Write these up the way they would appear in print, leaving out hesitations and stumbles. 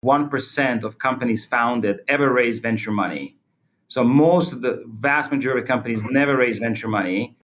1% of companies founded ever raise venture money. So most of the vast majority of companies never raise venture money.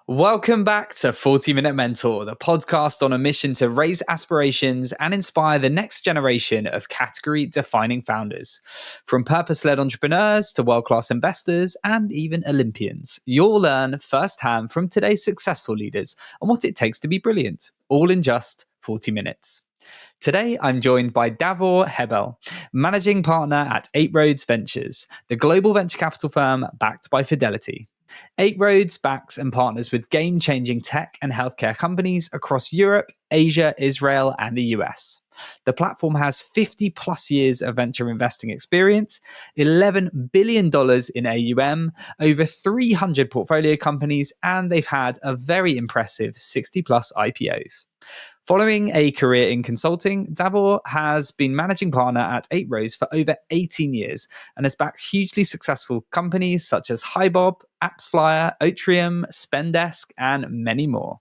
Welcome back to 40-Minute Mentor, the podcast on a mission to raise aspirations and inspire the next generation of category-defining founders. From purpose-led entrepreneurs to world-class investors and even Olympians, you'll learn firsthand from today's successful leaders on what it takes to be brilliant, all in just 40 minutes. Today, I'm joined by Davor Hebel, managing partner at 8 Roads Ventures, the global venture capital firm backed by Fidelity. 8 Roads backs and partners with game-changing tech and healthcare companies across Europe, Asia, Israel, and the US. The platform has 50 plus years of venture investing experience, $11 billion in AUM, over 300 portfolio companies, and they've had a very impressive 60 plus IPOs. Following a career in consulting, Davor has been managing partner at 8 Roads for over 18 years and has backed hugely successful companies such as HiBob, AppsFlyer, Otrium, Spendesk, and many more.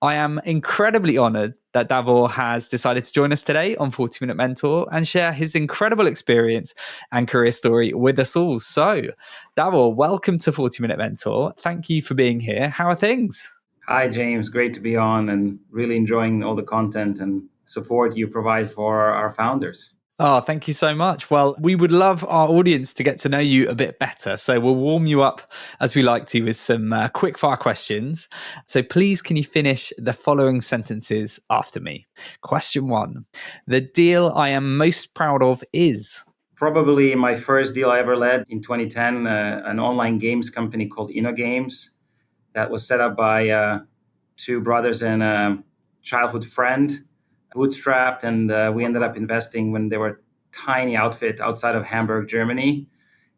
I am incredibly honored that Davor has decided to join us today on 40-Minute Mentor and share his incredible experience and career story with us all. So, Davor, welcome to 40-Minute Mentor. Thank you for being here. How are things? Hi, James. Great to be on and really enjoying all the content and support you provide for our founders. Oh, thank you so much. Well, we would love our audience to get to know you a bit better. So we'll warm you up as we like to with some quick fire questions. So please, can you finish the following sentences after me? Question 1. The deal I am most proud of is... Probably my first deal I ever led in 2010, an online games company called InnoGames. That was set up by 2 brothers and a childhood friend, bootstrapped, and we ended up investing when they were a tiny outfit outside of Hamburg, Germany.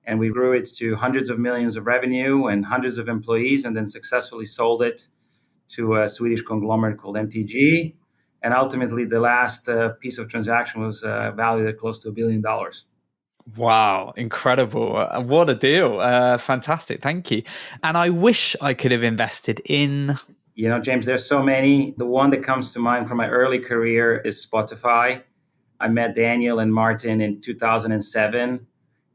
And we grew it to hundreds of millions of revenue and hundreds of employees, and then successfully sold it to a Swedish conglomerate called MTG. And ultimately, the last piece of transaction was valued at close to $1 billion. Wow, incredible. What a deal. Fantastic. Thank you. And I wish I could have invested in... You know, James, there's so many. The one that comes to mind from my early career is Spotify. I met Daniel and Martin in 2007.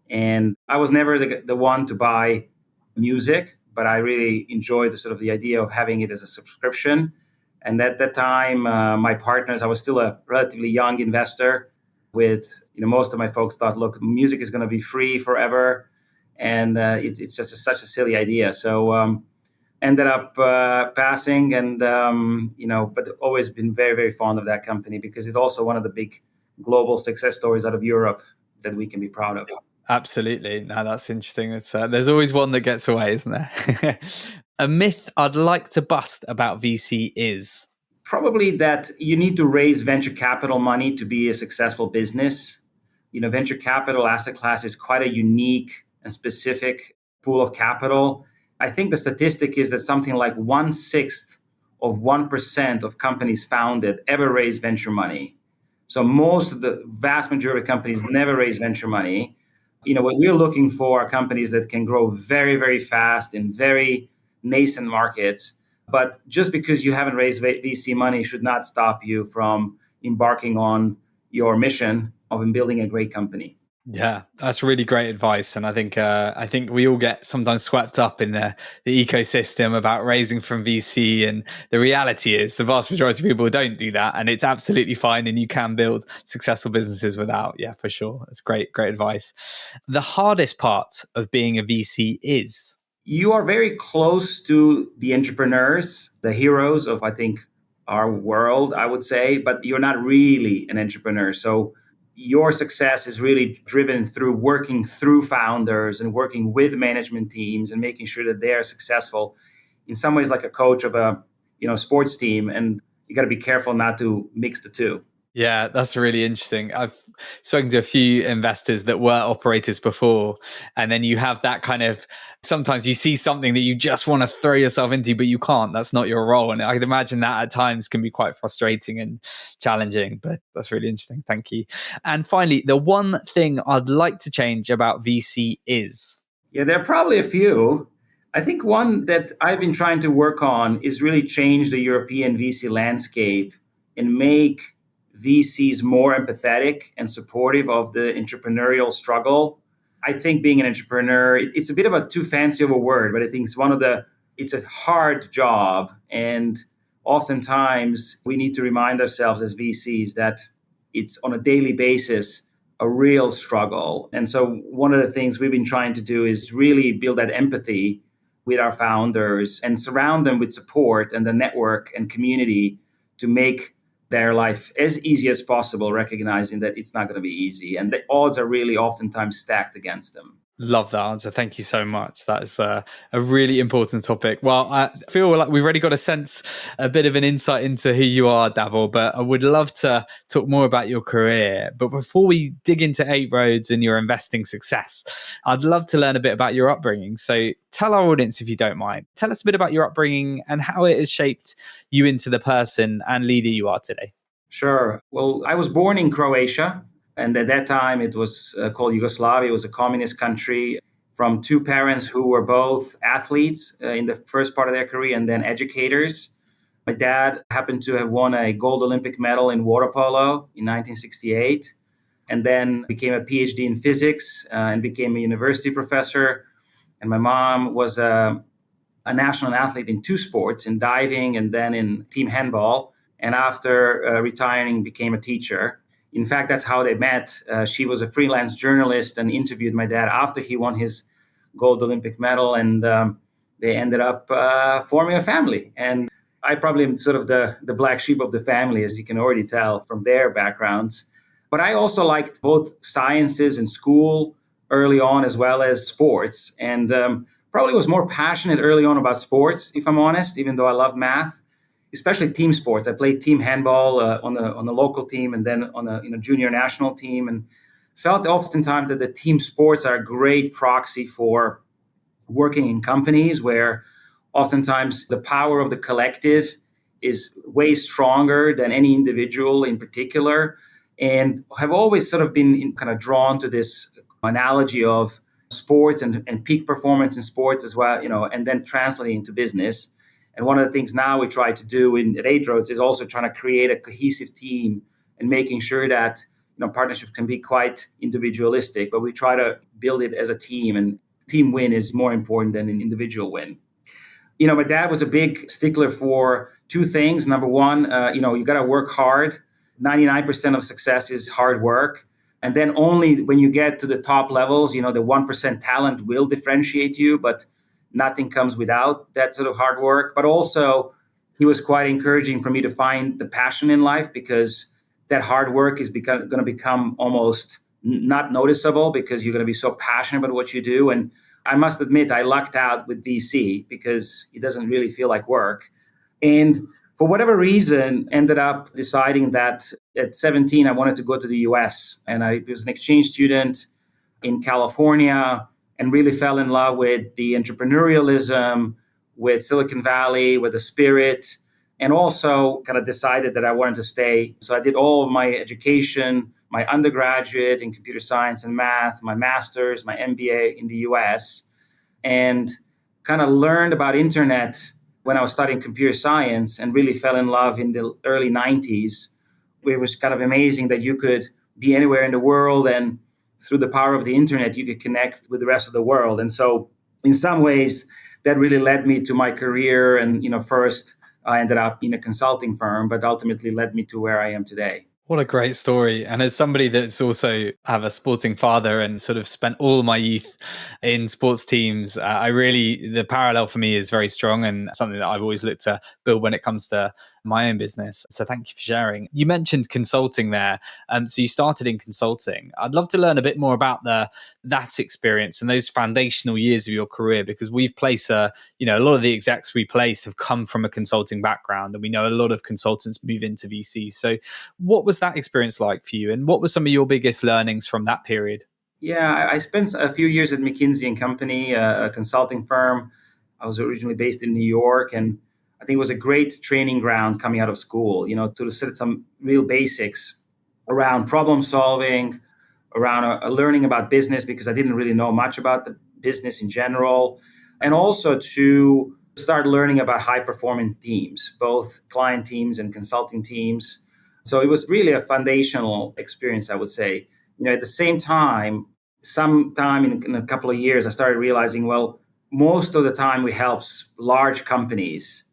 And I was never the one to buy music, but I really enjoyed the idea of having it as a subscription. And at that time, my partners, I was still a relatively young investor. With most of my folks thought, look, music is going to be free forever, and it's just such a silly idea. So ended up passing, and but always been very, very fond of that company because it's also one of the big global success stories out of Europe that we can be proud of. Absolutely. No, that's interesting. It's there's always one that gets away, isn't there? A myth I'd like to bust about VC is... Probably that you need to raise venture capital money to be a successful business. Venture capital asset class is quite a unique and specific pool of capital. I think the statistic is that something like 1/6 of 1% of companies founded ever raise venture money. So most of the vast majority of companies never raise venture money. What we're looking for are companies that can grow very, very fast in very nascent markets. But just because you haven't raised VC money should not stop you from embarking on your mission of building a great company. Yeah, that's really great advice. And I think we all get sometimes swept up in the ecosystem about raising from VC. And the reality is the vast majority of people don't do that. And it's absolutely fine. And you can build successful businesses without. Yeah, for sure. That's great advice. The hardest part of being a VC is... You are very close to the entrepreneurs, the heroes of, I think, our world, I would say, but you're not really an entrepreneur. So your success is really driven through working through founders and working with management teams and making sure that they are successful. In some ways, like a coach of a sports team, and you got to be careful not to mix the two. Yeah, that's really interesting. I've spoken to a few investors that were operators before, and then you have that kind of, sometimes you see something that you just want to throw yourself into, but you can't. That's not your role. And I can imagine that at times can be quite frustrating and challenging, but that's really interesting. Thank you. And finally, the one thing I'd like to change about VC is... Yeah, there are probably a few. I think one that I've been trying to work on is really change the European VC landscape and make VCs more empathetic and supportive of the entrepreneurial struggle. I think being an entrepreneur, it's a bit of a too fancy of a word, but I think it's a hard job. And oftentimes we need to remind ourselves as VCs that it's on a daily basis a real struggle. And so one of the things we've been trying to do is really build that empathy with our founders and surround them with support and the network and community to make their life as easy as possible, recognizing that it's not going to be easy. And the odds are really oftentimes stacked against them. Love that answer. Thank you so much. That is a really important topic. Well, I feel like we've already got a bit of an insight into who you are, Davor, but I would love to talk more about your career. But before we dig into Eight Roads and your investing success, I'd love to learn a bit about your upbringing. So tell our audience, if you don't mind, tell us a bit about your upbringing and how it has shaped you into the person and leader you are today. Sure. Well, I was born in Croatia. And at that time, it was called Yugoslavia. It was a communist country from two parents who were both athletes in the first part of their career and then educators. My dad happened to have won a gold Olympic medal in water polo in 1968 and then became a PhD in physics and became a university professor. And my mom was a national athlete in two sports, in diving and then in team handball. And after retiring, became a teacher. In fact, that's how they met. She was a freelance journalist and interviewed my dad after he won his gold Olympic medal, and they ended up forming a family. And I probably am sort of the black sheep of the family, as you can already tell from their backgrounds. But I also liked both sciences and school early on, as well as sports. And probably was more passionate early on about sports, if I'm honest, even though I loved math. Especially team sports. I played team handball on the local team and then on a junior national team, and felt oftentimes that the team sports are a great proxy for working in companies where oftentimes the power of the collective is way stronger than any individual in particular, and have always sort of been kind of drawn to this analogy of sports and peak performance in sports as well, and then translating into business. And one of the things now we try to do at Eight Roads is also trying to create a cohesive team and making sure that partnerships can be quite individualistic, but we try to build it as a team, and team win is more important than an individual win. My dad was a big stickler for two things. Number one, you got to work hard. 99% of success is hard work. And then only when you get to the top levels, the 1% talent will differentiate you, but nothing comes without that sort of hard work. But also, he was quite encouraging for me to find the passion in life, because that hard work is going to become almost not noticeable because you're going to be so passionate about what you do. And I must admit, I lucked out with VC because it doesn't really feel like work. And for whatever reason, ended up deciding that at 17, I wanted to go to the US. And I was an exchange student in California, and really fell in love with the entrepreneurialism, with Silicon Valley, with the spirit, and also kind of decided that I wanted to stay. So I did all of my education, my undergraduate in computer science and math, my master's, my MBA in the US, and kind of learned about internet when I was studying computer science, and really fell in love in the early 90s. It was kind of amazing that you could be anywhere in the world, and through the power of the internet, you could connect with the rest of the world. And so in some ways, that really led me to my career. And, first I ended up in a consulting firm, but ultimately led me to where I am today. What a great story. And as somebody that's also have a sporting father and sort of spent all my youth in sports teams, the parallel for me is very strong and something that I've always looked to build when it comes to my own business. So thank you for sharing. You mentioned consulting there. So you started in consulting. I'd love to learn a bit more about that experience and those foundational years of your career, because we've placed a lot of the execs we place have come from a consulting background, and we know a lot of consultants move into VC. So what was that experience like for you, and what were some of your biggest learnings from that period? Yeah, I spent a few years at McKinsey and Company, a consulting firm. I was originally based in New York, and I think it was a great training ground coming out of school, to set some real basics around problem solving, around learning about business, because I didn't really know much about the business in general. and also to start learning about high performing teams, both client teams and consulting teams. So it was really a foundational experience, I would say. At the same time, sometime in a couple of years, I started realizing, well, most of the time we help large companies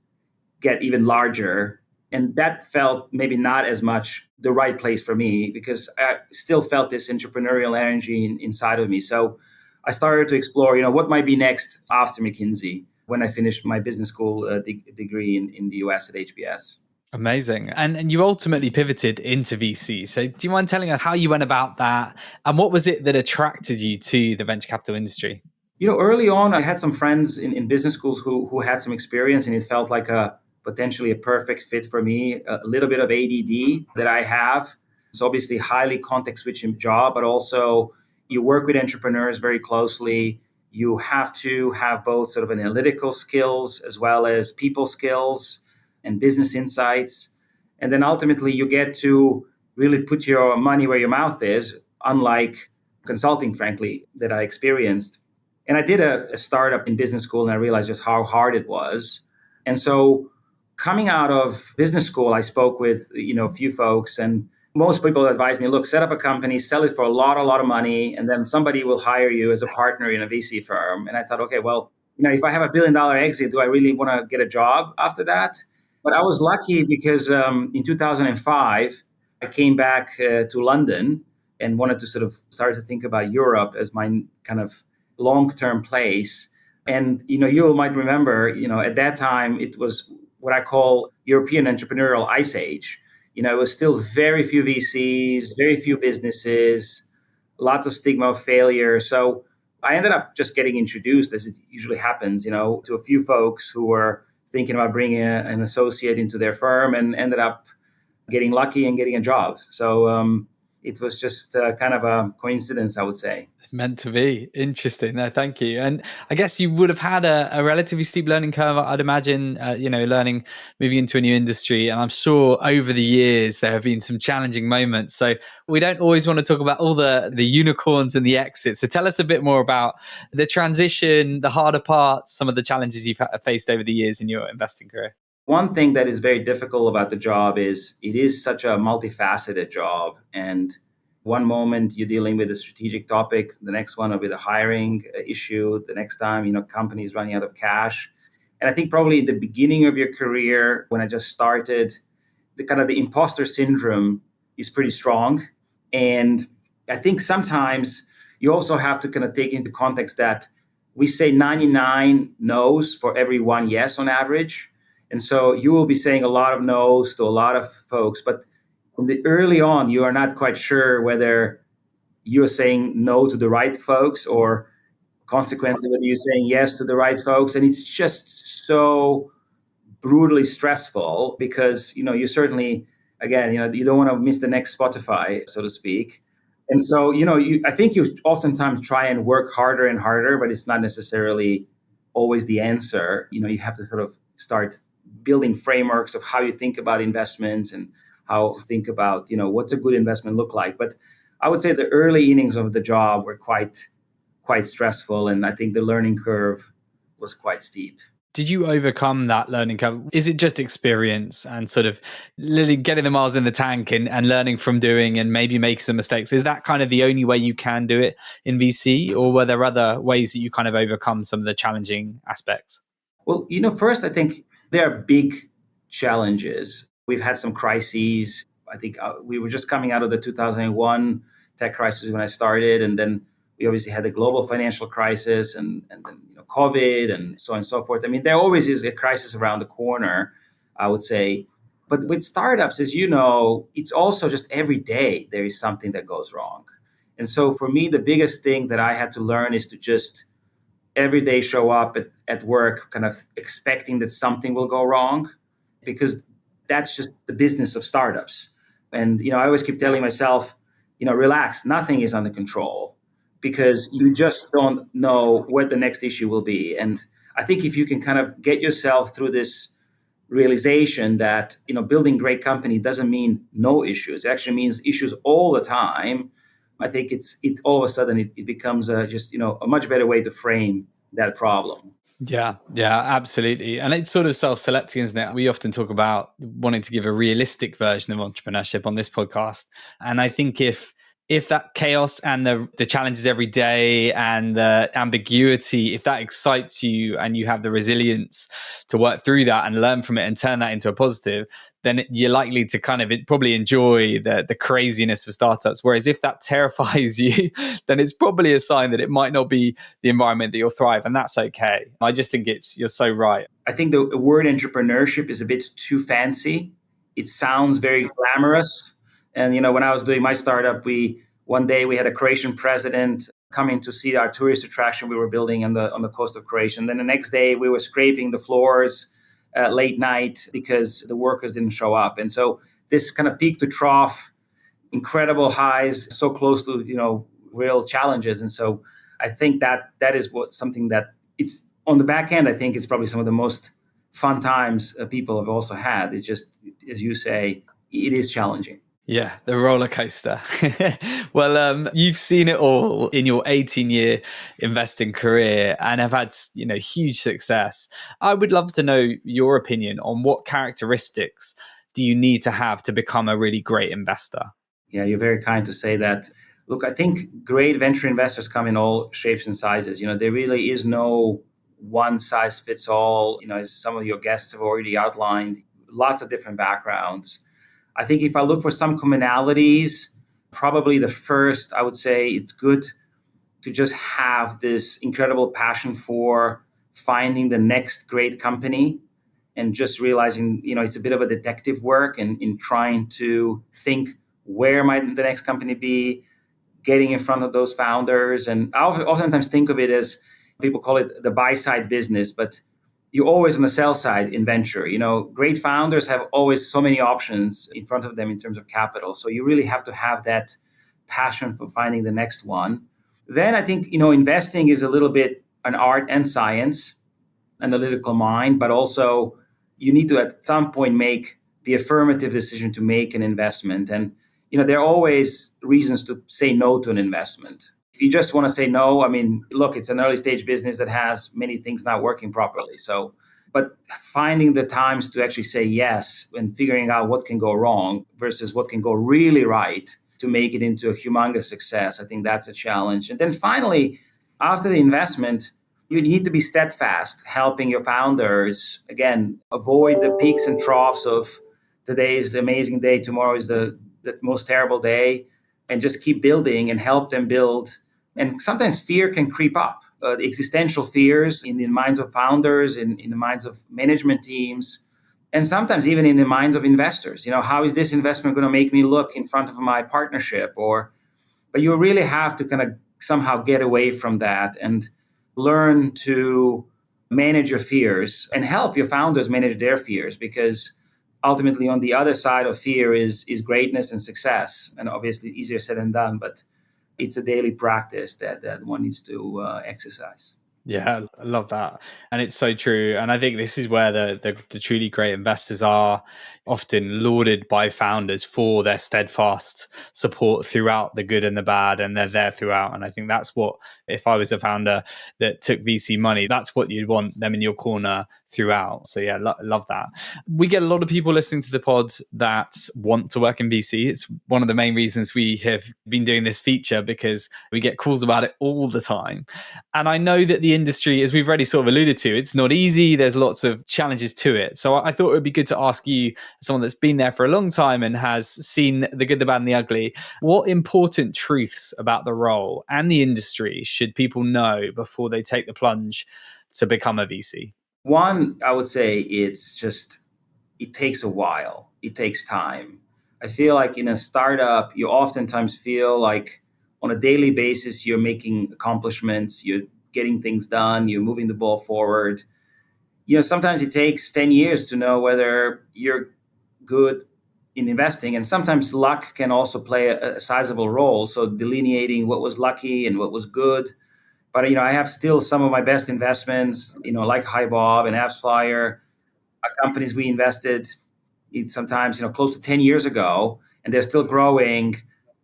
get even larger. And that felt maybe not as much the right place for me because I still felt this entrepreneurial energy inside of me. So I started to explore, what might be next after McKinsey when I finished my business school degree in the US at HBS. Amazing. And you ultimately pivoted into VC. So do you mind telling us how you went about that? And what was it that attracted you to the venture capital industry? Early on, I had some friends in business schools who had some experience, and it felt like a potentially a perfect fit for me. A little bit of ADD that I have. It's obviously highly context switching job, but also you work with entrepreneurs very closely. You have to have both sort of analytical skills as well as people skills and business insights. And then ultimately you get to really put your money where your mouth is, unlike consulting, frankly, that I experienced. And I did a startup in business school and I realized just how hard it was. And so coming out of business school, I spoke with, a few folks, and most people advised me, look, set up a company, sell it for a lot of money, and then somebody will hire you as a partner in a VC firm. And I thought, okay, well, if I have $1 billion exit, do I really want to get a job after that? But I was lucky because in 2005, I came back to London and wanted to sort of start to think about Europe as my kind of long-term place. And, you might remember, at that time, it was what I call European entrepreneurial ice age. It was still very few VCs, very few businesses, lots of stigma of failure. So I ended up just getting introduced, as it usually happens, to a few folks who were thinking about bringing an associate into their firm and ended up getting lucky and getting a job. So it was just kind of a coincidence, I would say. It's meant to be. Interesting. No, thank you. And I guess you would have had a relatively steep learning curve, I'd imagine, learning, moving into a new industry. And I'm sure over the years, there have been some challenging moments. So we don't always want to talk about all the unicorns and the exits. So tell us a bit more about the transition, the harder parts, some of the challenges you've faced over the years in your investing career. One thing that is very difficult about the job is it is such a multifaceted job. And one moment you're dealing with a strategic topic, the next one with a hiring issue, the next time, companies running out of cash. And I think probably in the beginning of your career, when I just started, the imposter syndrome is pretty strong. And I think sometimes you also have to kind of take into context that we say 99 no's for every one yes on average. And so you will be saying a lot of no's to a lot of folks, but early on, you are not quite sure whether you're saying no to the right folks or consequently whether you're saying yes to the right folks. And it's just so brutally stressful because, you certainly, again, you don't want to miss the next Spotify, so to speak. And so, I think you oftentimes try and work harder and harder, but it's not necessarily always the answer. You have to sort of start building frameworks of how you think about investments and how to think about, what's a good investment look like. But I would say the early innings of the job were quite stressful. And I think the learning curve was quite steep. Did you overcome that learning curve? Is it just experience and sort of literally getting the miles in the tank and learning from doing and maybe making some mistakes? Is that kind of the only way you can do it in VC? Or were there other ways that you kind of overcome some of the challenging aspects? Well, first, I think there are big challenges. We've had some crises. I think we were just coming out of the 2001 tech crisis when I started. And then we obviously had the global financial crisis and then COVID and so on and so forth. I mean, there always is a crisis around the corner, I would say. But with startups, as you know, it's also just every day there is something that goes wrong. And so for me, the biggest thing that I had to learn is to just every day show up at work kind of expecting that something will go wrong because that's just the business of startups. And, I always keep telling myself, relax, nothing is under control because you just don't know what the next issue will be. And I think if you can kind of get yourself through this realization that, building great company doesn't mean no issues. It actually means issues all the time. I think it all of a sudden it becomes just, a much better way to frame that problem. Yeah, absolutely. And it's sort of self-selecting, isn't it? We often talk about wanting to give a realistic version of entrepreneurship on this podcast. And I think if that chaos and the challenges every day and the ambiguity, if that excites you and you have the resilience to work through that and learn from it and turn that into a positive, then you're likely to kind of probably enjoy the craziness of startups. Whereas if that terrifies you, then it's probably a sign that it might not be the environment that you'll thrive, and that's okay. I just think you're so right. I think the word entrepreneurship is a bit too fancy. It sounds very glamorous. And when I was doing my startup, one day we had a Croatian president coming to see our tourist attraction we were building on the coast of Croatia. And then the next day we were scraping the floors late night because the workers didn't show up. And so this kind of peak to trough, incredible highs, so close to real challenges. And so I think that is something that it's on the back end. I think it's probably some of the most fun times people have also had. It's just, as you say, it is challenging. Yeah, the roller coaster. Well, you've seen it all in your 18-year investing career and have had, huge success. I would love to know your opinion on what characteristics do you need to have to become a really great investor? Yeah, you're very kind to say that. Look, I think great venture investors come in all shapes and sizes. There really is no one size fits all. As some of your guests have already outlined, lots of different backgrounds. I think if I look for some commonalities, probably the first, I would say it's good to just have this incredible passion for finding the next great company and just realizing, it's a bit of a detective work and in trying to think where might the next company be, getting in front of those founders. And I oftentimes think of it as people call it the buy side business, but you're always on the sell side in venture. Great founders have always so many options in front of them in terms of capital. So you really have to have that passion for finding the next one. Then I think, investing is a little bit an art and science, analytical mind, but also you need to at some point make the affirmative decision to make an investment. And, there are always reasons to say no to an investment. If you just want to say no, look, it's an early stage business that has many things not working properly. So, but finding the times to actually say yes and figuring out what can go wrong versus what can go really right to make it into a humongous success, I think that's a challenge. And then finally, after the investment, you need to be steadfast, helping your founders, again, avoid the peaks and troughs of today is the amazing day, tomorrow is the most terrible day, and just keep building and help them build. And sometimes fear can creep up, existential fears in the minds of founders, in the minds of management teams, and sometimes even in the minds of investors. How is this investment going to make me look in front of my partnership? But you really have to kind of somehow get away from that and learn to manage your fears and help your founders manage their fears, because ultimately on the other side of fear is greatness and success. And obviously easier said than done, but it's a daily practice that one needs to exercise. Yeah, I love that. And it's so true. And I think this is where the truly great investors are often lauded by founders for their steadfast support throughout the good and the bad, and they're there throughout. And I think that's what, if I was a founder that took VC money, that's what you'd want them in your corner throughout. So yeah, love that. We get a lot of people listening to the pod that want to work in VC. It's one of the main reasons we have been doing this feature, because we get calls about it all the time. And I know that the industry, as we've already sort of alluded to, it's not easy. There's lots of challenges to it. So I thought it would be good to ask you, someone that's been there for a long time and has seen the good, the bad, and the ugly, what important truths about the role and the industry should people know before they take the plunge to become a VC? One, I would say it takes a while. It takes time. I feel like in a startup, you oftentimes feel like on a daily basis, you're making accomplishments, you're getting things done, you're moving the ball forward. Sometimes it takes 10 years to know whether you're good in investing. And sometimes luck can also play a sizable role. So delineating what was lucky and what was good. But, I have still some of my best investments, like Hi Bob and AppsFlyer, companies we invested in sometimes, close to 10 years ago, and they're still growing.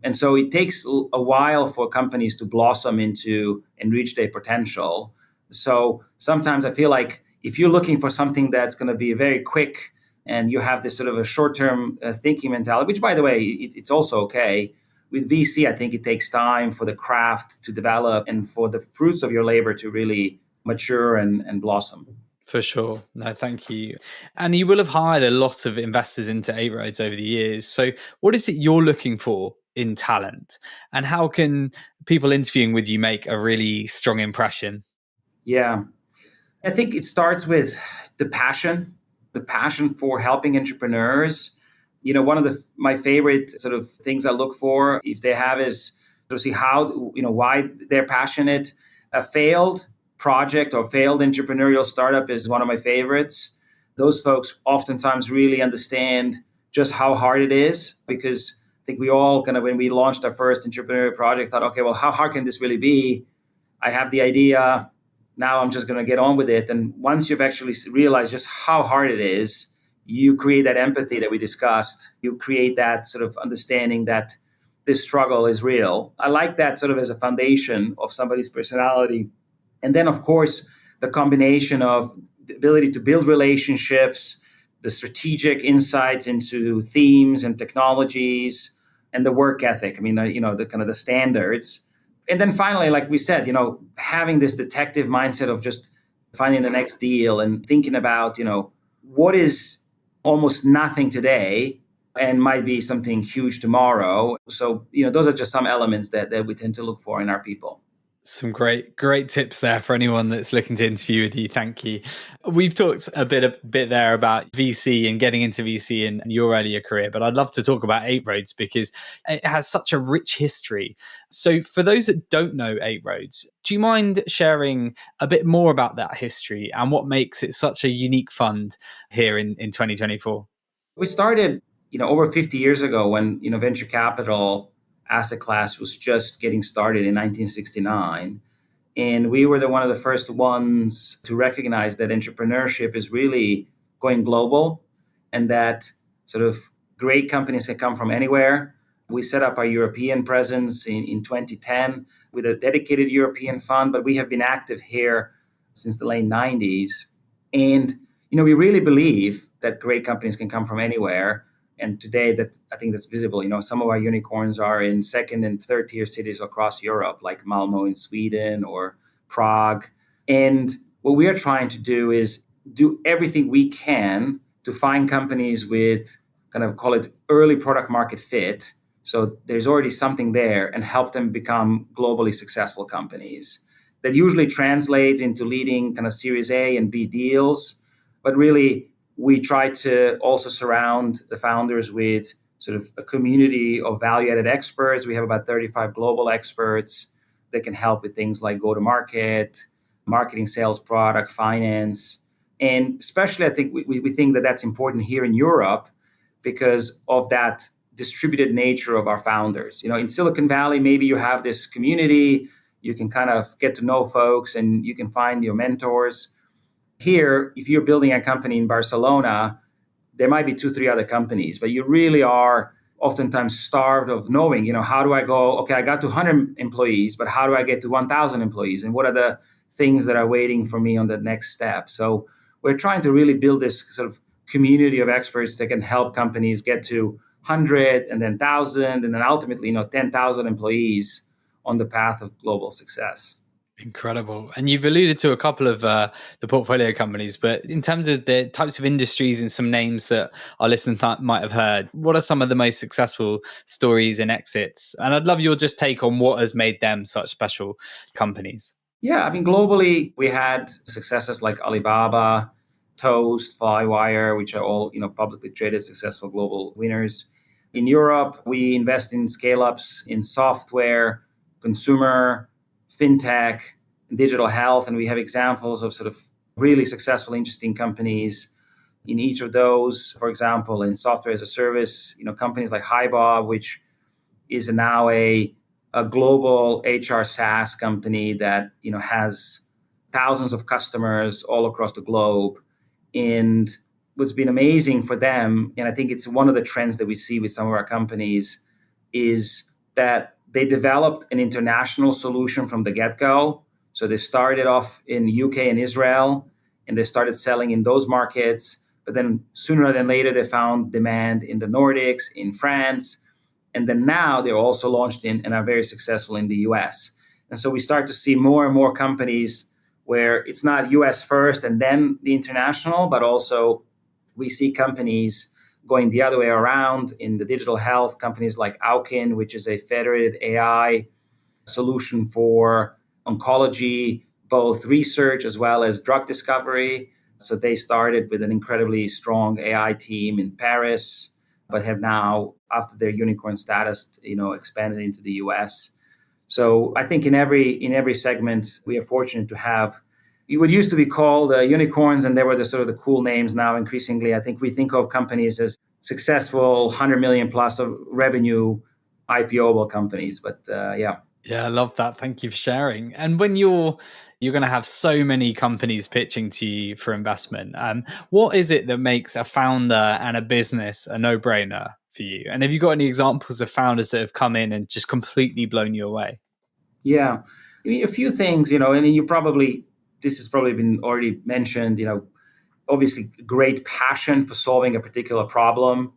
And so it takes a while for companies to blossom into and reach their potential. So sometimes I feel like if you're looking for something that's going to be very quick and you have this sort of a short-term thinking mentality, which, by the way, it's also okay. With VC, I think it takes time for the craft to develop and for the fruits of your labor to really mature and blossom. For sure. No, thank you. And you will have hired a lot of investors into Eight Roads over the years. So, what is it you're looking for in talent? And how can people interviewing with you make a really strong impression? Yeah, I think it starts with the passion for helping entrepreneurs. One of my favorite sort of things I look for if they have is to see how, why they're passionate. A failed project or failed entrepreneurial startup is one of my favorites. Those folks oftentimes really understand just how hard it is, because I think we all kind of, when we launched our first entrepreneurial project, thought, okay, well, how hard can this really be? I have the idea. Now I'm just going to get on with it. And once you've actually realized just how hard it is, you create that empathy that we discussed. You create that sort of understanding that this struggle is real. I like that sort of as a foundation of somebody's personality. And then, of course, the combination of the ability to build relationships, the strategic insights into themes and technologies, and the work ethic. I mean, the kind of the standards. And then finally, like we said, having this detective mindset of just finding the next deal and thinking about, what is almost nothing today and might be something huge tomorrow. So, those are just some elements that we tend to look for in our people. Some great tips there for anyone that's looking to interview with you. Thank you. We've talked a bit there about VC and getting into VC in your earlier career, but I'd love to talk about Eight Roads because it has such a rich history. So for those that don't know Eight Roads, do you mind sharing a bit more about that history and what makes it such a unique fund here in 2024? We started, over 50 years ago when, venture capital asset class was just getting started in 1969. And we were one of the first ones to recognize that entrepreneurship is really going global and that sort of great companies can come from anywhere. We set up our European presence in 2010 with a dedicated European fund, but we have been active here since the late 90s. And, we really believe that great companies can come from anywhere. And today, that I think that's visible. Some of our unicorns are in second and third tier cities across Europe, like Malmo in Sweden or Prague. And what we are trying to do is do everything we can to find companies with kind of, call it, early product market fit. So there's already something there, and help them become globally successful companies. That usually translates into leading kind of Series A and B deals. But really, we try to also surround the founders with sort of a community of value-added experts. We have about 35 global experts that can help with things like go-to-market, marketing, sales, product, finance. And especially, I think we think that that's important here in Europe because of that distributed nature of our founders. In Silicon Valley, maybe you have this community, you can kind of get to know folks and you can find your mentors. Here, if you're building a company in Barcelona, there might be 2, 3 other companies, but you really are oftentimes starved of knowing, how do I go, okay, I got to 100 employees, but how do I get to 1,000 employees? And what are the things that are waiting for me on the next step? So we're trying to really build this sort of community of experts that can help companies get to 100 and then 1,000 and then ultimately, 10,000 employees on the path of global success. Incredible. And you've alluded to a couple of the portfolio companies, but in terms of the types of industries and some names that our listeners might have heard, what are some of the most successful stories and exits? And I'd love your just take on what has made them such special companies. Yeah, I mean, globally, we had successes like Alibaba, Toast, Flywire, which are all, publicly traded successful global winners. In Europe, we invest in scale-ups in software, consumer, fintech, digital health, and we have examples of sort of really successful, interesting companies in each of those. For example, in software as a service, companies like HiBob, which is now a global HR SaaS company that has thousands of customers all across the globe. And what's been amazing for them, and I think it's one of the trends that we see with some of our companies, is that they developed an international solution from the get-go So they started off in UK and Israel, and they started selling in those markets. But then sooner than later, they found demand in the Nordics, in France. And then now they're also launched in and are very successful in the US. And so we start to see more and more companies where it's not US first and then the international, but also we see companies going the other way around in the digital health, companies like Aukin, which is a federated AI solution for oncology, both research as well as drug discovery. So they started with an incredibly strong AI team in Paris, but have now, after their unicorn status, expanded into the US. So I think in every segment, we are fortunate to have what used to be called unicorns, and they were the sort of the cool names. Now, increasingly, I think we think of companies as successful 100 million plus of revenue IPOable companies. But yeah. Yeah, I love that. Thank you for sharing. And when you're going to have so many companies pitching to you for investment, what is it that makes a founder and a business a no-brainer for you? And have you got any examples of founders that have come in and just completely blown you away? Yeah, I mean, a few things, and this has probably been already mentioned, obviously great passion for solving a particular problem.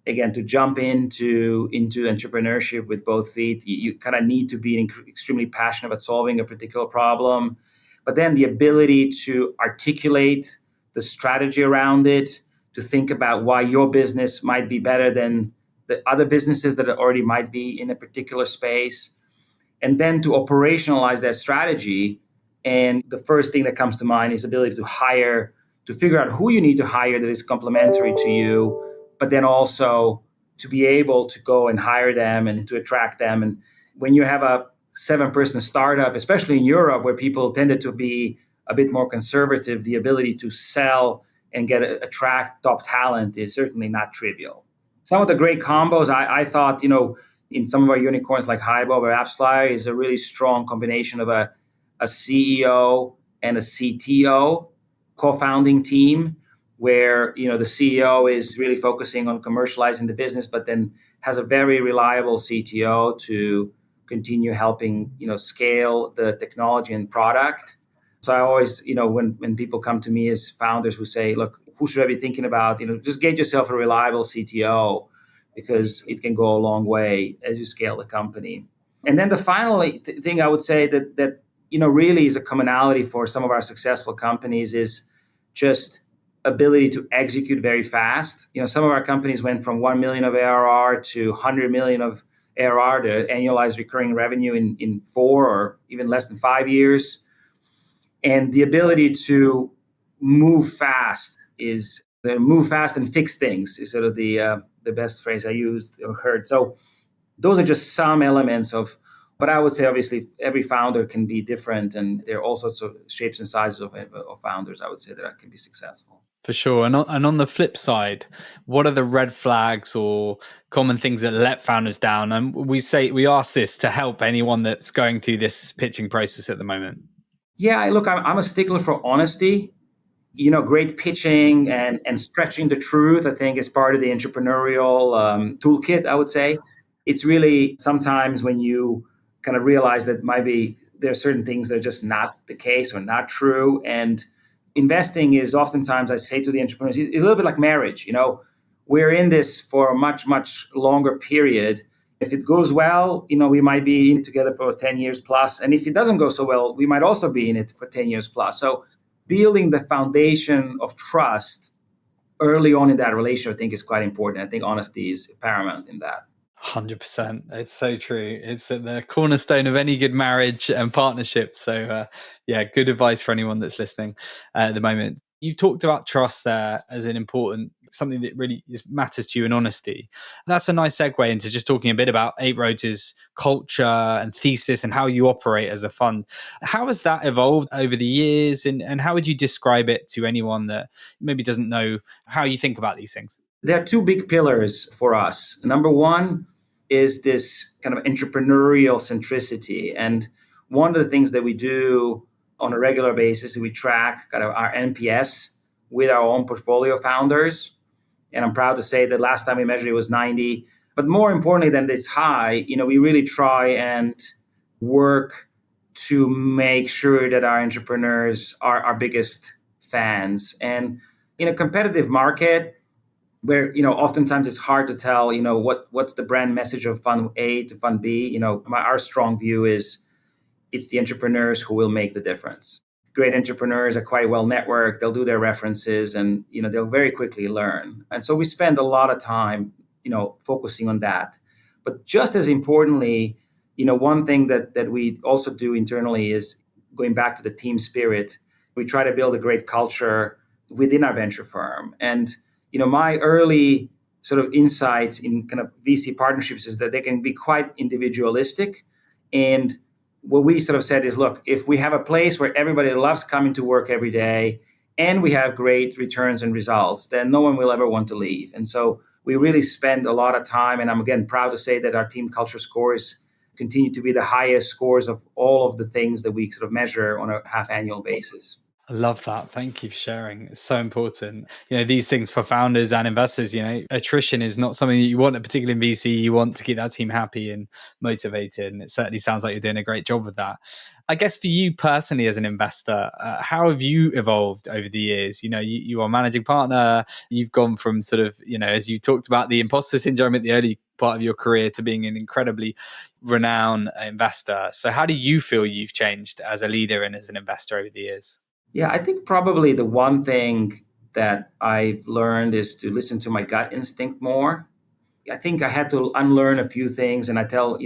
Again, to jump into entrepreneurship with both feet, you kind of need to be extremely passionate about solving a particular problem. But then the ability to articulate the strategy around it, to think about why your business might be better than the other businesses that already might be in a particular space, and then to operationalize that strategy. And the first thing that comes to mind is ability to figure out who you need to hire that is complementary to you, but then also to be able to go and hire them and to attract them. And when you have a 7-person startup, especially in Europe, where people tended to be a bit more conservative, the ability to sell and attract top talent is certainly not trivial. Some of the great combos I thought, in some of our unicorns like Hybo or AppsFlyer is a really strong combination of a CEO and a CTO co-founding team, where the CEO is really focusing on commercializing the business, but then has a very reliable CTO to continue helping scale the technology and product. So I always, when people come to me as founders who say, look, who should I be thinking about? Just get yourself a reliable CTO, because it can go a long way as you scale the company. And then the final thing I would say that really is a commonality for some of our successful companies is just ability to execute very fast. Some of our companies went from 1 million of ARR to 100 million of ARR to annualized recurring revenue in 4 or even less than 5 years. And the ability to move fast and fix things is sort of the best phrase I used or heard. So those are just some elements of, but I would say obviously every founder can be different, and there are all sorts of shapes and sizes of founders, I would say, that can be successful. For sure. And on the flip side, what are the red flags or common things that let founders down? And we ask this to help anyone that's going through this pitching process at the moment. Yeah, look, I'm a stickler for honesty. Great pitching and stretching the truth, I think, is part of the entrepreneurial toolkit, I would say. It's really sometimes when you kind of realize that maybe there are certain things that are just not the case or not true. And investing is oftentimes, I say to the entrepreneurs, it's a little bit like marriage. We're in this for a much, much longer period. If it goes well, we might be in together for 10 years plus. And if it doesn't go so well, we might also be in it for 10 years plus. So building the foundation of trust early on in that relationship, I think, is quite important. I think honesty is paramount in that. 100%. It's so true. It's at the cornerstone of any good marriage and partnership. So, good advice for anyone that's listening at the moment. You've talked about trust there as an important, something that really matters to you, and honesty. That's a nice segue into just talking a bit about 8 Roads' culture and thesis and how you operate as a fund. How has that evolved over the years, and how would you describe it to anyone that maybe doesn't know how you think about these things? There are 2 big pillars for us. Number one is this kind of entrepreneurial centricity. And one of the things that we do on a regular basis is we track kind of our NPS with our own portfolio founders. And I'm proud to say that last time we measured it was 90. But more importantly than it's high, we really try and work to make sure that our entrepreneurs are our biggest fans. And in a competitive market where, oftentimes it's hard to tell, what's the brand message of fund A to fund B, our strong view is it's the entrepreneurs who will make the difference. Great entrepreneurs are quite well networked. They'll do their references and, they'll very quickly learn. And so we spend a lot of time, focusing on that. But just as importantly, one thing that we also do internally is going back to the team spirit. We try to build a great culture within our venture firm. And, my early sort of insights in kind of VC partnerships is that they can be quite individualistic. And what we sort of said is, look, if we have a place where everybody loves coming to work every day and we have great returns and results, then no one will ever want to leave. And so we really spend a lot of time, and I'm again proud to say that our team culture scores continue to be the highest scores of all of the things that we sort of measure on a half annual basis. I love that. Thank you for sharing. It's so important. These things for founders and investors, attrition is not something that you want, particularly in VC. You want to keep that team happy and motivated. And it certainly sounds like you're doing a great job with that. I guess for you personally as an investor, how have you evolved over the years? You are managing partner. You've gone from sort of, as you talked about the imposter syndrome at the early part of your career to being an incredibly renowned investor. So how do you feel you've changed as a leader and as an investor over the years? Yeah, I think probably the one thing that I've learned is to listen to my gut instinct more. I think I had to unlearn a few things, and I tell,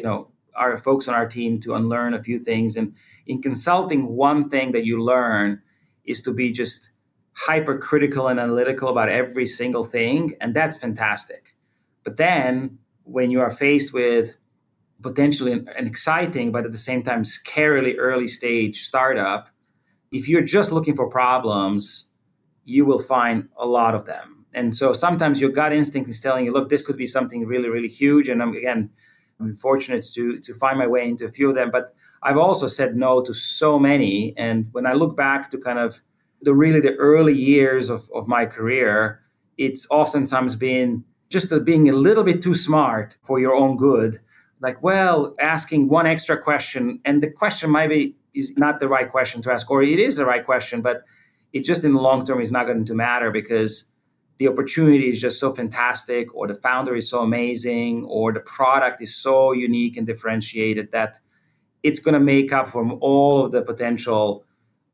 our folks on our team to unlearn a few things. And in consulting, one thing that you learn is to be just hypercritical and analytical about every single thing, and that's fantastic. But then when you are faced with potentially an exciting, but at the same time scarily early stage startup, if you're just looking for problems, you will find a lot of them. And so sometimes your gut instinct is telling you, look, this could be something really, really huge. And I'm fortunate to find my way into a few of them. But I've also said no to so many. And when I look back to kind of the early years of my career, it's oftentimes been just being a little bit too smart for your own good. Like, well, asking one extra question, and the question might be is not the right question to ask, or it is the right question, but it just in the long term is not going to matter because the opportunity is just so fantastic, or the founder is so amazing, or the product is so unique and differentiated that it's going to make up for all of the potential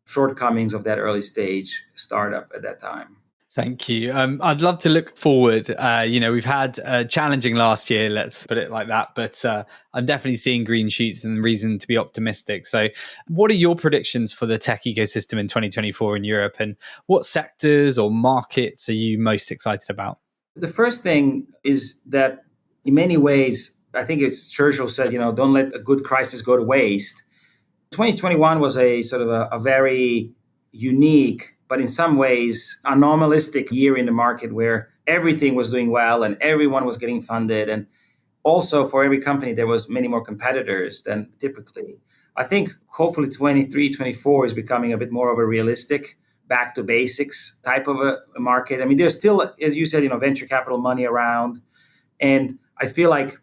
shortcomings of that early stage startup at that time. Thank you. I'd love to look forward. We've had a challenging last year, let's put it like that, but I'm definitely seeing green shoots and reason to be optimistic. So what are your predictions for the tech ecosystem in 2024 in Europe, and what sectors or markets are you most excited about? The first thing is that in many ways, I think it's Churchill said, don't let a good crisis go to waste. 2021 was a sort of a very unique, but in some ways anomalistic year in the market where everything was doing well and everyone was getting funded. And also for every company, there was many more competitors than typically. I think hopefully 23, 24 is becoming a bit more of a realistic back to basics type of a market. I mean, there's still, as you said, venture capital money around. And I feel like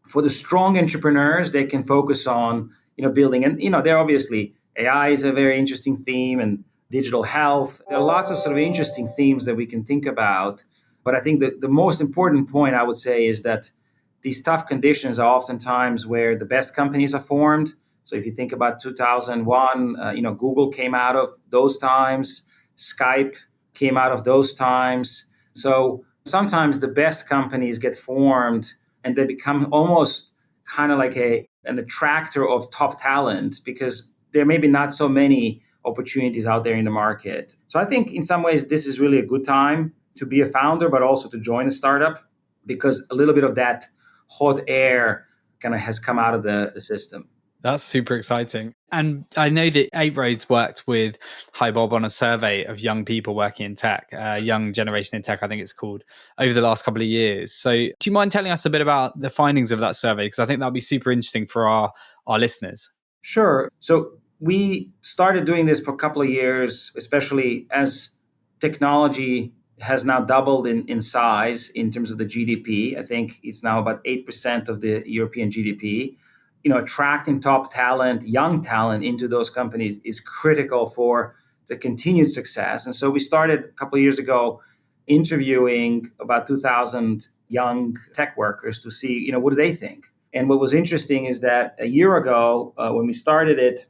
for the strong entrepreneurs, they can focus on, building. And, they're obviously, AI is a very interesting theme, and digital health. There are lots of sort of interesting themes that we can think about. But I think that the most important point I would say is that these tough conditions are oftentimes where the best companies are formed. So if you think about 2001, Google came out of those times. Skype came out of those times. So sometimes the best companies get formed and they become almost kind of like an attractor of top talent because there may be not so many opportunities out there in the market. So I think in some ways, this is really a good time to be a founder, but also to join a startup because a little bit of that hot air kind of has come out of the system. That's super exciting. And I know that Eight Roads worked with Hi Bob on a survey of young people working in tech, young generation in tech, I think it's called, over the last couple of years. So do you mind telling us a bit about the findings of that survey? Because I think that'd be super interesting for our listeners. Sure. So we started doing this for a couple of years, especially as technology has now doubled in size in terms of the GDP. I think it's now about 8% of the European GDP. attracting top talent, young talent into those companies is critical for the continued success. And so we started a couple of years ago interviewing about 2,000 young tech workers to see, what do they think? And what was interesting is that a year ago, when we started it,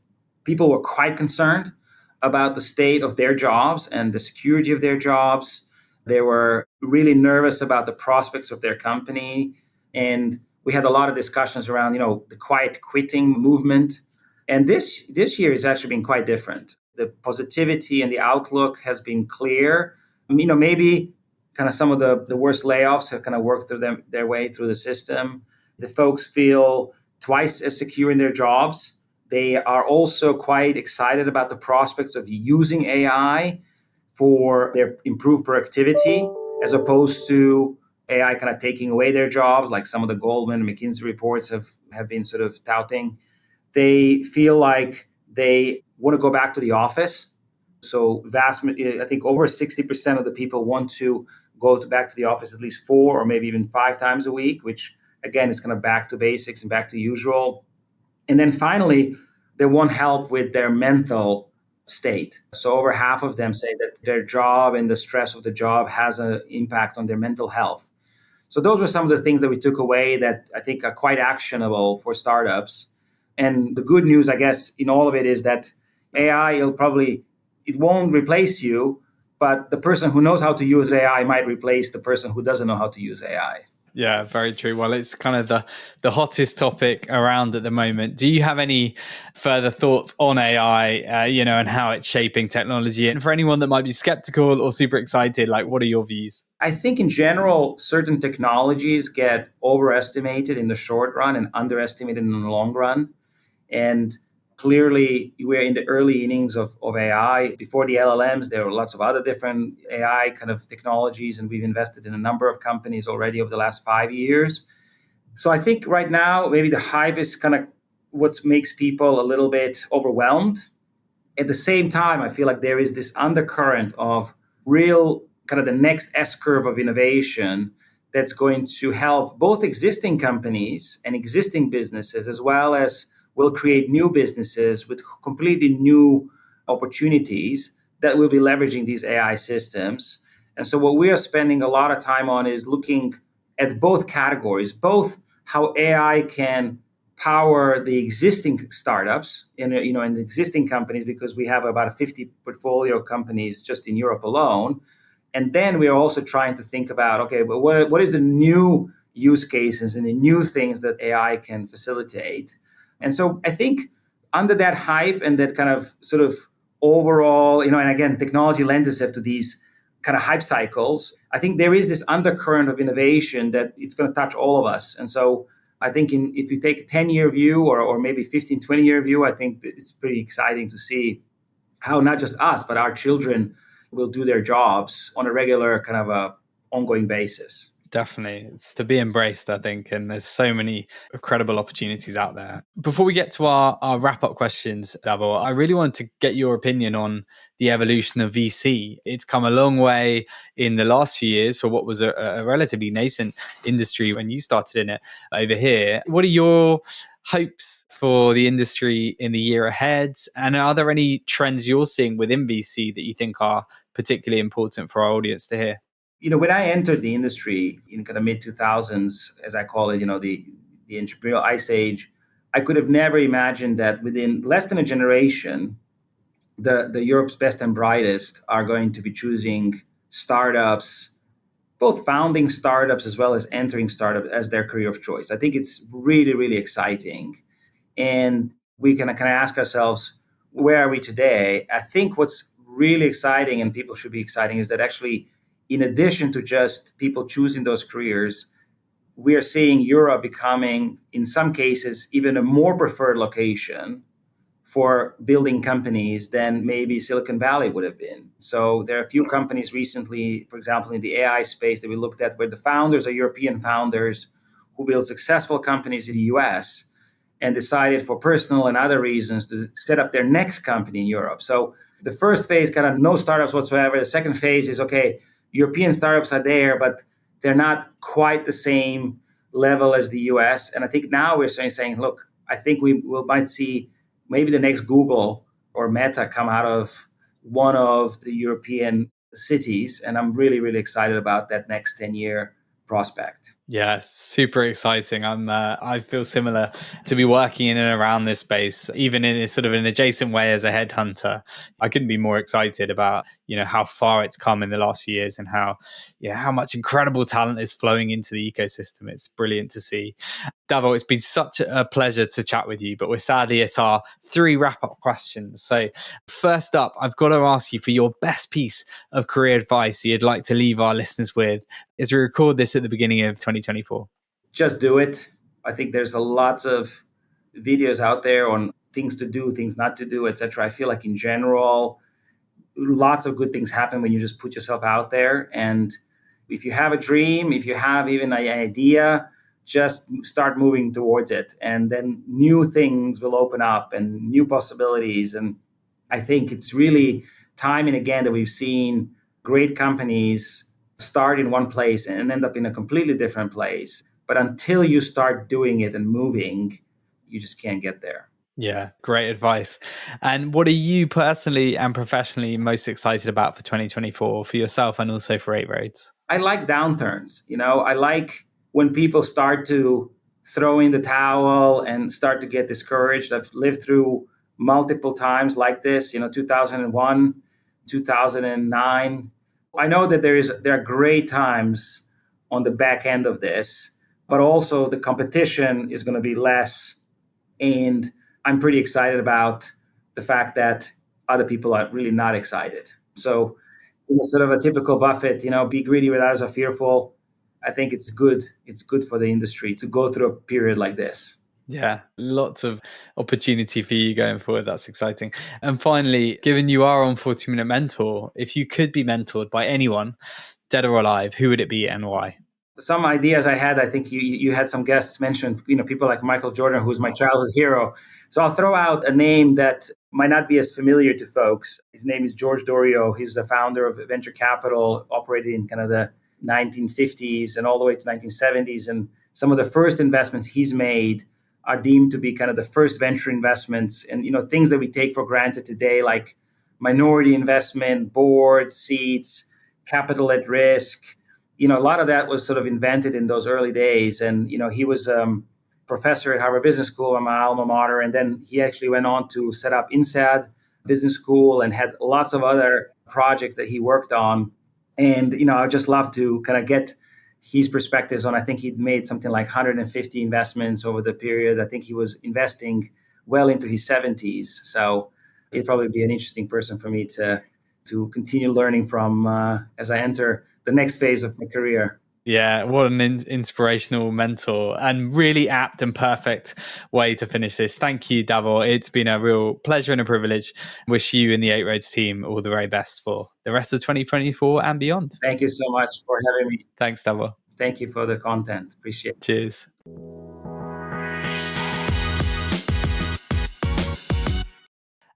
people were quite concerned about the state of their jobs and the security of their jobs. They were really nervous about the prospects of their company. And we had a lot of discussions around, the quiet quitting movement. And this year has actually been quite different. The positivity and the outlook has been clear. Maybe kind of some of the worst layoffs have kind of worked through their way through the system. The folks feel twice as secure in their jobs. They are also quite excited about the prospects of using AI for their improved productivity, as opposed to AI kind of taking away their jobs, like some of the Goldman and McKinsey reports have been sort of touting. They feel like they want to go back to the office. So I think over 60% of the people want to go back to the office at least 4 or maybe even 5 times a week, which again is kind of back to basics and back to usual. And then finally, they want help with their mental state. So over half of them say that their job and the stress of the job has an impact on their mental health. So those were some of the things that we took away that I think are quite actionable for startups. And the good news, I guess, in all of it is that AI, it won't replace you, but the person who knows how to use AI might replace the person who doesn't know how to use AI. Yeah, very true. Well, it's kind of the hottest topic around at the moment. Do you have any further thoughts on AI, and how it's shaping technology? And for anyone that might be skeptical or super excited, like, what are your views? I think in general, certain technologies get overestimated in the short run and underestimated in the long run. And clearly, we're in the early innings of AI. Before the LLMs, there were lots of other different AI kind of technologies, and we've invested in a number of companies already over the last 5 years. So I think right now, maybe the hype is kind of what makes people a little bit overwhelmed. At the same time, I feel like there is this undercurrent of real kind of the next S curve of innovation that's going to help both existing companies and existing businesses, as well as will create new businesses with completely new opportunities that will be leveraging these AI systems. And so what we are spending a lot of time on is looking at both categories, both how AI can power the existing startups in the existing companies, because we have about 50 portfolio companies just in Europe alone. And then we are also trying to think about, okay, but what is the new use cases and the new things that AI can facilitate? And so I think under that hype and that kind of sort of overall, and again, technology lends itself to these kind of hype cycles. I think there is this undercurrent of innovation that it's going to touch all of us. And so I think if you take a 10-year view or maybe 15, 20-year view, I think it's pretty exciting to see how not just us, but our children will do their jobs on a regular kind of a ongoing basis. Definitely. It's to be embraced, I think. And there's so many incredible opportunities out there. Before we get to our wrap-up questions, Davor, I really wanted to get your opinion on the evolution of VC. It's come a long way in the last few years for what was a relatively nascent industry when you started in it over here. What are your hopes for the industry in the year ahead? And are there any trends you're seeing within VC that you think are particularly important for our audience to hear? When I entered the industry in kind of mid 2000s, as I call it, the entrepreneurial ice age, I could have never imagined that within less than a generation, the Europe's best and brightest are going to be choosing startups, both founding startups as well as entering startups as their career of choice. I think it's really, really exciting. And we can kind of ask ourselves, where are we today? I think what's really exciting, and people should be exciting, is that actually, in addition to just people choosing those careers, we are seeing Europe becoming, in some cases, even a more preferred location for building companies than maybe Silicon Valley would have been. So there are a few companies recently, for example, in the AI space that we looked at, where the founders are European founders who build successful companies in the US and decided for personal and other reasons to set up their next company in Europe. So the first phase, kind of no startups whatsoever. The second phase is, okay, European startups are there, but they're not quite the same level as the US. And I think now we're saying, look, I think we might see maybe the next Google or Meta come out of one of the European cities. And I'm really, really excited about that next 10-year prospect. Yeah, super exciting. I feel similar to be working in and around this space, even in a sort of an adjacent way as a headhunter. I couldn't be more excited about, how far it's come in the last few years and how much incredible talent is flowing into the ecosystem. It's brilliant to see. Davor, it's been such a pleasure to chat with you, but we're sadly at our 3 wrap-up questions. So first up, I've got to ask you for your best piece of career advice you'd like to leave our listeners with as we record this at the beginning of 2024. Just do it. I think there's a lots of videos out there on things to do, things not to do, etc. I feel like in general, lots of good things happen when you just put yourself out there. And if you have a dream, if you have even an idea, just start moving towards it. And then new things will open up and new possibilities. And I think it's really time and again that we've seen great companies start in one place and end up in a completely different place. But until you start doing it and moving, you just can't get there. Yeah, great advice. And what are you personally and professionally most excited about for 2024 for yourself and also for 8 Roads? I like downturns. I like when people start to throw in the towel and start to get discouraged. I've lived through multiple times like this, 2001, 2009. I know that there are great times on the back end of this, but also the competition is going to be less. And I'm pretty excited about the fact that other people are really not excited. So, sort of a typical Buffett, be greedy where others are fearful. I think it's good. It's good for the industry to go through a period like this. Yeah, lots of opportunity for you going forward. That's exciting. And finally, given you are on 40-Minute Mentor, if you could be mentored by anyone, dead or alive, who would it be and why? Some ideas I had, I think you had some guests mentioned, people like Michael Jordan, who's my childhood hero. So I'll throw out a name that might not be as familiar to folks. His name is George Dorio. He's the founder of venture capital, operated in kind of the 1950s and all the way to 1970s. And some of the first investments he's made are deemed to be kind of the first venture investments, and things that we take for granted today, like minority investment, board seats, capital at risk. A lot of that was sort of invented in those early days. And, he was professor at Harvard Business School, my alma mater. And then he actually went on to set up INSEAD Business School and had lots of other projects that he worked on. And, I would just love to kind of get his perspectives on, I think he'd made something like 150 investments over the period. I think he was investing well into his 70s. So it'd probably be an interesting person for me to continue learning from as I enter the next phase of my career. Yeah, what an inspirational mentor and really apt and perfect way to finish this. Thank you, Davor. It's been a real pleasure and a privilege. Wish you and the 8 Roads team all the very best for the rest of 2024 and beyond. Thank you so much for having me. Thanks, Davor. Thank you for the content. Appreciate it. Cheers.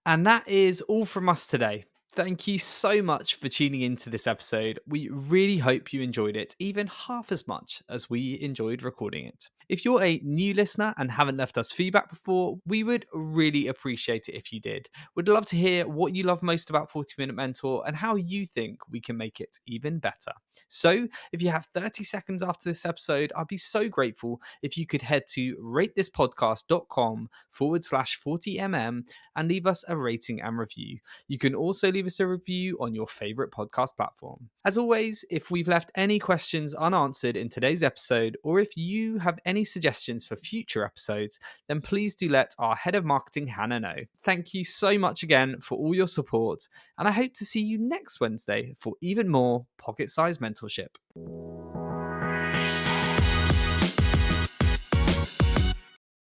And that is all from us today. Thank you so much for tuning into this episode. We really hope you enjoyed it, even half as much as we enjoyed recording it. If you're a new listener and haven't left us feedback before, we would really appreciate it if you did. We'd love to hear what you love most about 40-Minute Mentor and how you think we can make it even better. So if you have 30 seconds after this episode, I'd be so grateful if you could head to ratethispodcast.com/40mm and leave us a rating and review. You can also leave us a review on your favorite podcast platform. As always, if we've left any questions unanswered in today's episode, or if you have any suggestions for future episodes, then please do let our head of marketing, Hannah, know. Thank you so much again for all your support, and I hope to see you next Wednesday for even more pocket-sized mentorship.